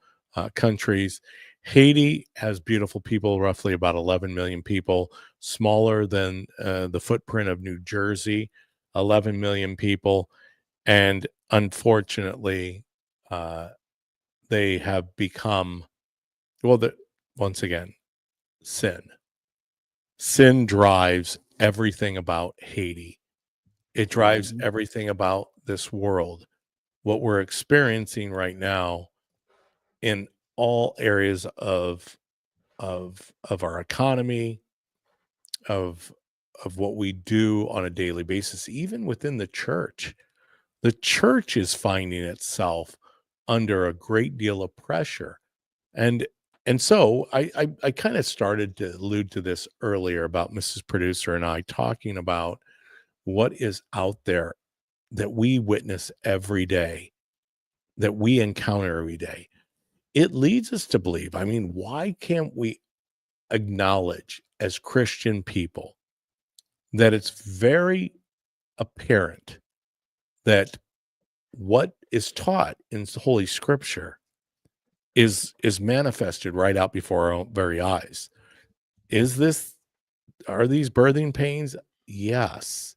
countries. Haiti has beautiful people, roughly about 11 million people, smaller than the footprint of New Jersey, 11 million people. And unfortunately, they have become, once again, sin. Sin drives everything about Haiti. It drives everything about this world. What we're experiencing right now in all areas of our economy, of what we do on a daily basis, even within the church. The church is finding itself under a great deal of pressure. And so I kind of started to allude to this earlier about Mrs. Producer and I talking about what is out there that we witness every day, that we encounter every day. It leads us to believe, I mean, why can't we acknowledge as Christian people that it's very apparent that what is taught in Holy Scripture is manifested right out before our own very eyes. Are these birthing pains? Yes,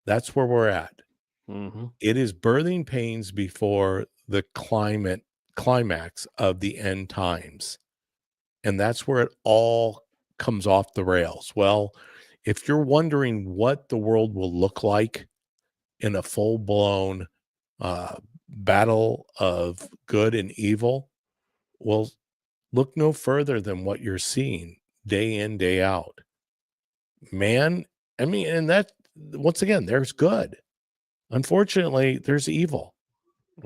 that's where we're at. Mm-hmm. It is birthing pains before the climax of the end times. And that's where it all comes off the rails. Well, if you're wondering what the world will look like in a full-blown battle of good and evil, well, look no further than what you're seeing day in, day out. Man, I mean, and that, once again, there's good. Unfortunately, there's evil.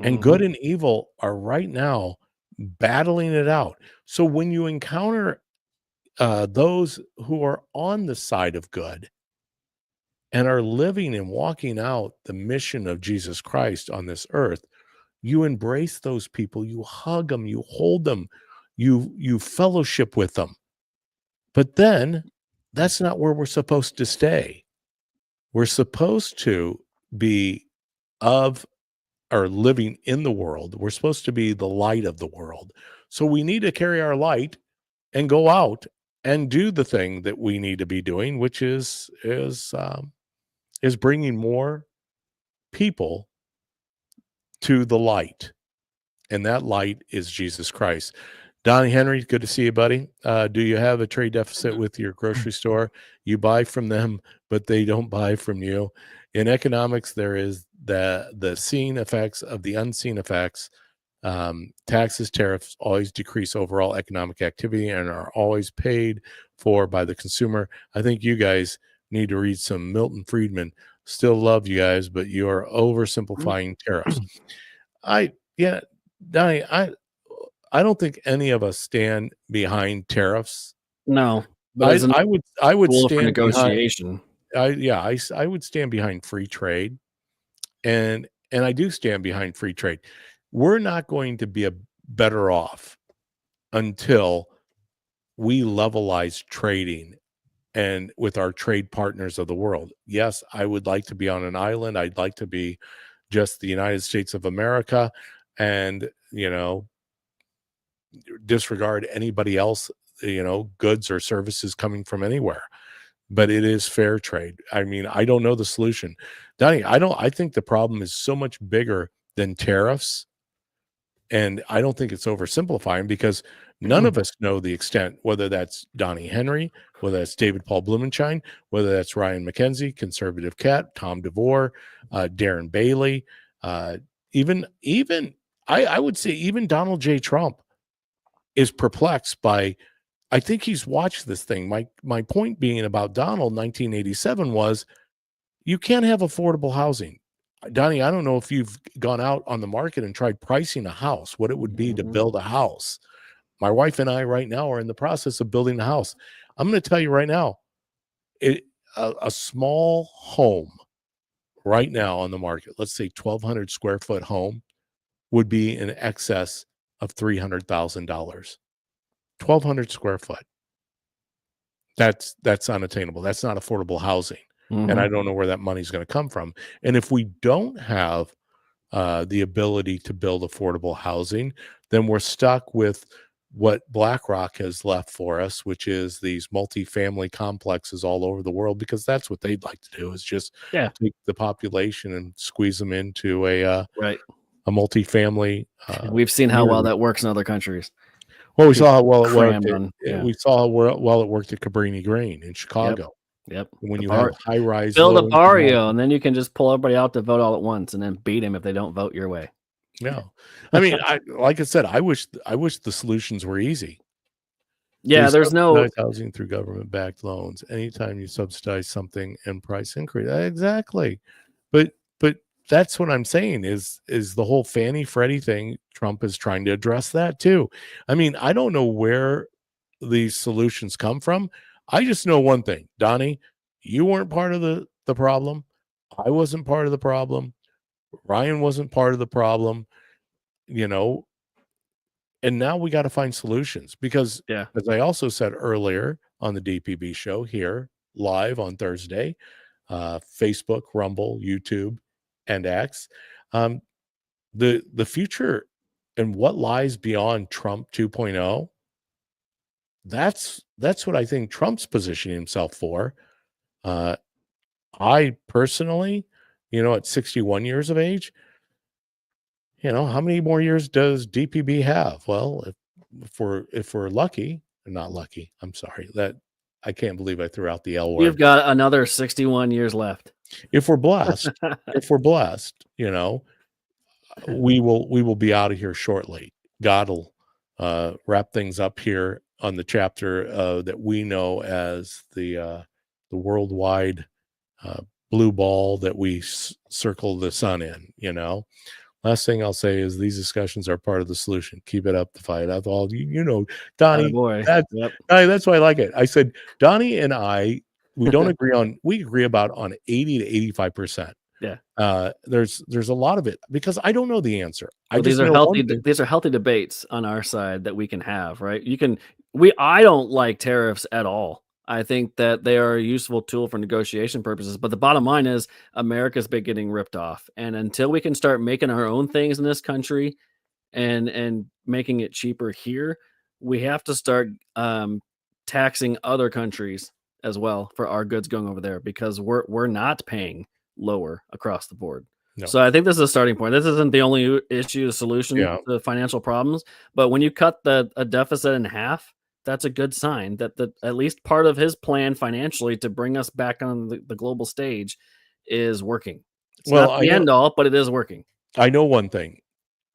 And good and evil are right now battling it out. So when you encounter those who are on the side of good and are living and walking out the mission of Jesus Christ on this earth, you embrace those people, you hug them, you hold them, you fellowship with them. But then that's not where we're supposed to stay. We're supposed to be of or living in the world. We're supposed to be the light of the world. So we need to carry our light and go out and do the thing that we need to be doing, which is bringing more people to the light. And that light is Jesus Christ. Donnie Henry, good to see you, buddy. Do you have a trade deficit with your grocery store? You buy from them, but they don't buy from you. In economics, there is the seen effects of the unseen effects. Taxes, tariffs always decrease overall economic activity and are always paid for by the consumer. I think you guys need to read some Milton Friedman. Still love you guys, but you are oversimplifying tariffs. Donnie, I don't think any of us stand behind tariffs. No, but I would tool for stand negotiation. I would stand behind free trade, and I do stand behind free trade. We're not going to be better off until we levelize trading and with our trade partners of the world. Yes, I would like to be on an island. I'd like to be just the United States of America, and disregard anybody else, goods or services coming from anywhere. But it is fair trade. I mean, I don't know the solution. Donnie, I think the problem is so much bigger than tariffs. And I don't think it's oversimplifying, because none of us know the extent, whether that's Donnie Henry, whether that's David Paul Blumenschein, whether that's Ryan McKenzie, Conservative Cat, Tom DeVore, Darren Bailey, even I would say even Donald J. Trump is perplexed by, I think he's watched this thing. My point being about Donald 1987 was, you can't have affordable housing. Donnie, I don't know if you've gone out on the market and tried pricing a house, what it would be to build a house. My wife and I right now are in the process of building a house. I'm going to tell you right now, a small home right now on the market, let's say 1,200 square foot home, would be in excess of $300,000. 1,200 square foot. That's unattainable. That's not affordable housing. And I don't know where that money's going to come from. And if we don't have the ability to build affordable housing, then we're stuck with what BlackRock has left for us, which is these multifamily complexes all over the world, because that's what they'd like to do, is just take the population and squeeze them into a multifamily. We've seen how well that works in other countries. Well, we saw how well it worked. We saw how well it worked at Cabrini Green in Chicago. Yep. When you have high rise, build a barrio, and then you can just pull everybody out to vote all at once, and then beat them if they don't vote your way. Yeah, I mean, like I said, I wish the solutions were easy. Yeah, there's no housing through government-backed loans. Anytime you subsidize something and price increase, exactly. But that's what I'm saying is the whole Fannie Freddie thing. Trump is trying to address that too. I mean, I don't know where these solutions come from. I just know one thing, Donnie, you weren't part of the problem. I wasn't part of the problem. Ryan wasn't part of the problem, and now we got to find solutions, because as I also said earlier on the DPB show here live on Thursday, Facebook, Rumble, YouTube, and X, the future and what lies beyond Trump 2.0, that's what I think Trump's positioning himself for. I personally, at 61 years of age, how many more years does DPB have? Well, if we're lucky, or not lucky, I'm sorry, that I can't believe I threw out the L word. You've got another 61 years left. If we're blessed, we will be out of here shortly. God will wrap things up here on the chapter that we know as the worldwide blue ball that we circle the sun in. Last thing I'll say is these discussions are part of the solution. Keep it up, the fight. That's all. Donnie. Boy. That's why I like it. I said Donnie and I, we don't agree on. We agree about on 80 to 85%. Yeah. There's a lot of it because I don't know the answer. These are healthy. These are healthy debates on our side that we can have, right? I don't like tariffs at all. I think that they are a useful tool for negotiation purposes. But the bottom line is America's been getting ripped off. And until we can start making our own things in this country and making it cheaper here, we have to start taxing other countries as well for our goods going over there, because we're not paying lower across the board. No. So I think this is a starting point. This isn't the only solution to financial problems. But when you cut a deficit in half, that's a good sign that at least part of his plan financially to bring us back on the global stage is working. It's not the end all, but it is working. I know one thing.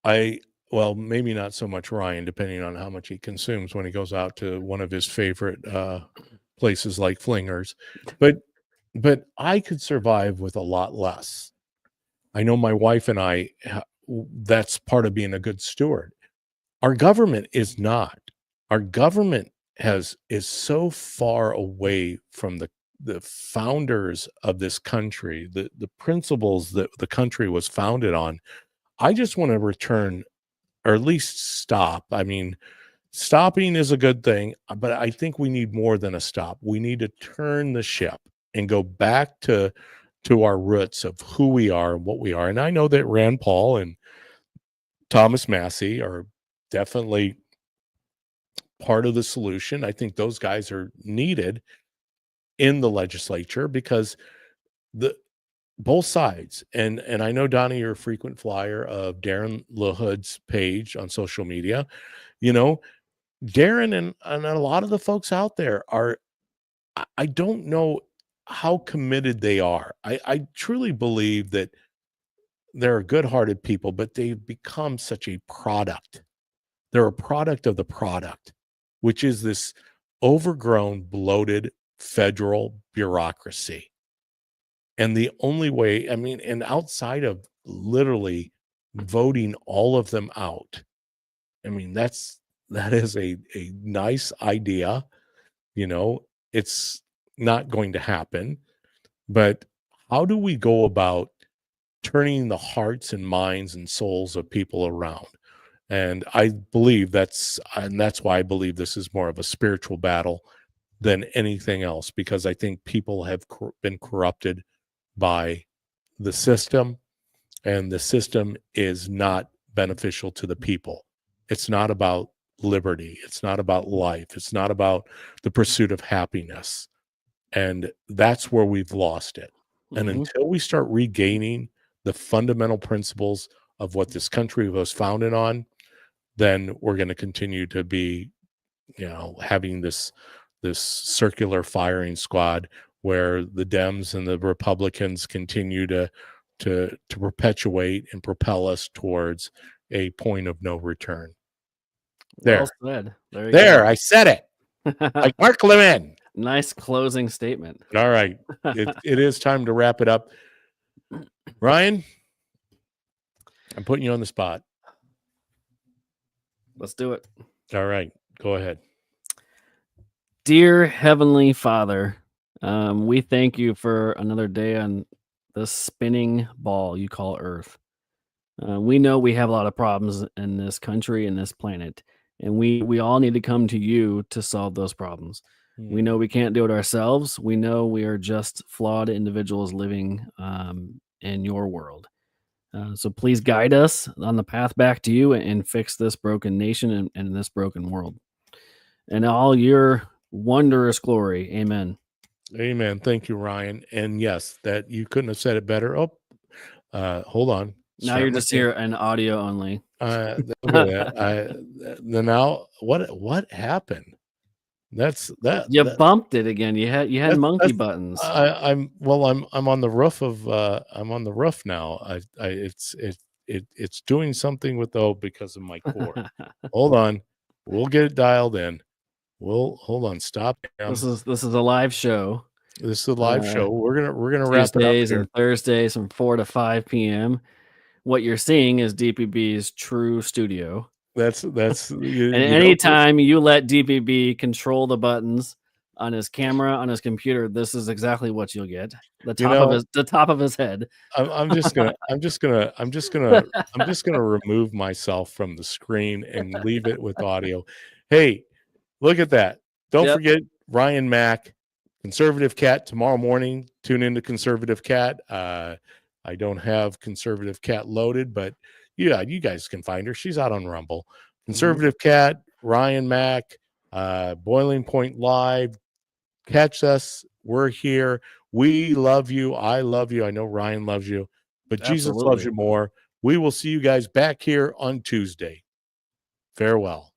Maybe not so much Ryan, depending on how much he consumes when he goes out to one of his favorite places like Flingers. But I could survive with a lot less. I know my wife and I, that's part of being a good steward. Our government is not. Our government is so far away from the founders of this country, the principles that the country was founded on. I just want to return, or at least stop. I mean, stopping is a good thing, but I think we need more than a stop. We need to turn the ship and go back to our roots of who we are and what we are. And I know that Rand Paul and Thomas Massie are definitely part of the solution. I think those guys are needed in the legislature because both sides, and I know, Donnie, you're a frequent flyer of Darren LaHood's page on social media. Darren and a lot of the folks out there are, I don't know how committed they are. I truly believe that they're good-hearted people, but they've become such a product. They're a product of the product, which is this overgrown, bloated federal bureaucracy. And the only way, and outside of literally voting all of them out, that is a nice idea. It's not going to happen. But how do we go about turning the hearts and minds and souls of people around? And I believe that's why I believe this is more of a spiritual battle than anything else, because I think people have been corrupted by the system, and the system is not beneficial to the people. It's not about liberty. It's not about life. It's not about the pursuit of happiness. And that's where we've lost it. And until we start regaining the fundamental principles of what this country was founded on, then we're going to continue to be, having this circular firing squad where the Dems and the Republicans continue to perpetuate and propel us towards a point of no return. There. Well said. There, I said it. Like Mark Levin. Nice closing statement. All right. It is time to wrap it up. Ryan, I'm putting you on the spot. Let's do it. All right. Go ahead. Dear Heavenly Father, we thank you for another day on the spinning ball you call Earth. We know we have a lot of problems in this country and this planet, and we all need to come to you to solve those problems. We know we can't do it ourselves. We know we are just flawed individuals living in your world. So please guide us on the path back to you and fix this broken nation and this broken world. And all your wondrous glory. Amen. Amen. Thank you, Ryan. And yes, that you couldn't have said it better. Oh, hold on. Now you're just here in audio only. Look at that. Now what happened? That's that. You that- bumped it again. You had monkey that's- buttons. I'm on the roof of I'm on the roof now. It's doing something with because of my cord. Hold on, we'll get it dialed in. Hold on. Stop. This is a live show. This is a live show. We're gonna wrap it up Tuesdays here. and Thursdays from 4 to 5 p.m. What you're seeing is DPB's true studio. That's And anytime you let DPB control the buttons on his camera, on his computer, this is exactly what you'll get. The top of his head. I'm just gonna remove myself from the screen and leave it with audio. Hey, look at that. Don't forget Ryan Mack, Conservative Cat tomorrow morning. Tune into Conservative Cat. I don't have Conservative Cat loaded, but yeah, you guys can find her. She's out on Rumble. Conservative Cat, Ryan Mack, Boiling Point Live. Catch us. We're here. We love you. I love you. I know Ryan loves you, but Jesus loves you more. We will see you guys back here on Tuesday. Farewell.